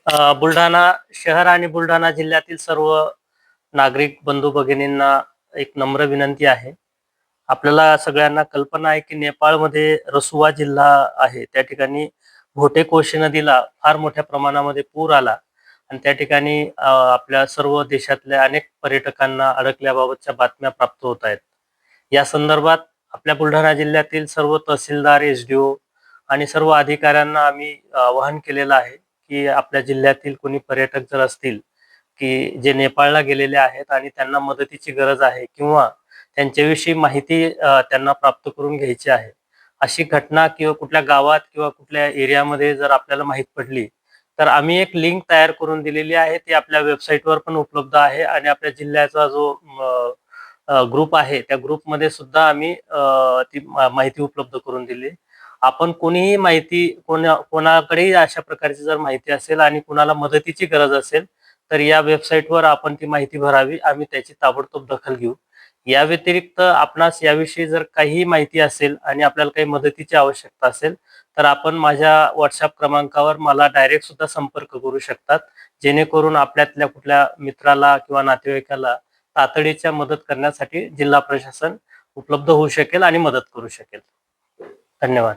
बुलढाणा शहर आणि बुलढाणा जिल्ह्यातील सर्व नागरिक बंधू भगिनींना एक नम्र विनंती आहे. आपल्याला सगळ्यांना कल्पना आहे की नेपाळमध्ये रसुवा जिल्हा आहे, त्या ठिकाणी भोटे नदीला फार मोठ्या प्रमाणामध्ये पूर आला आणि त्या ठिकाणी आपल्या सर्व देशातल्या अनेक पर्यटकांना अडकल्याबाबतच्या बातम्या प्राप्त होत आहेत. या संदर्भात आपल्या बुलढाणा जिल्ह्यातील सर्व तहसीलदार, एसडीओ आणि सर्व अधिकाऱ्यांना आम्ही आवाहन केलेलं आहे की आपल्या जिल्ह्यातील कोणी पर्यटक जर असतील की जे नेपाळला गेलेले आहेत आणि त्यांना मदतीची गरज आहे किंवा त्यांच्याविषयी माहिती त्यांना प्राप्त करून घ्यायची आहे, अशी घटना किंवा कुठल्या गावात किंवा कुठल्या एरियामध्ये जर आपल्याला माहीत पडली तर आम्ही एक लिंक तयार करून दिलेली आहे. ती आपल्या वेबसाईटवर पण उपलब्ध आहे आणि आपल्या जिल्ह्याचा जो ग्रुप आहे त्या ग्रुपमध्ये सुद्धा आम्ही ती माहिती उपलब्ध करून दिली. आपण कोणीही माहिती कोणाकडेही अशा प्रकारची जर माहिती असेल आणि कुणाला मदतीची गरज असेल तर या वेबसाईटवर आपण ती माहिती भरावी. आम्ही त्याची ताबडतोब दखल घेऊ. या व्यतिरिक्त आपणास याविषयी जर काही माहिती असेल आणि आपल्याला काही मदतीची आवश्यकता असेल तर आपण माझ्या WhatsApp क्रमांकावर मला डायरेक्ट सुद्धा संपर्क करू शकतात, जेणेकरून आपल्यातल्या कुठल्या मित्राला किंवा नातेवाईकाला तातडीच्या मदत करण्यासाठी जिल्हा प्रशासन उपलब्ध होऊ शकेल आणि मदत करू शकेल. धन्यवाद.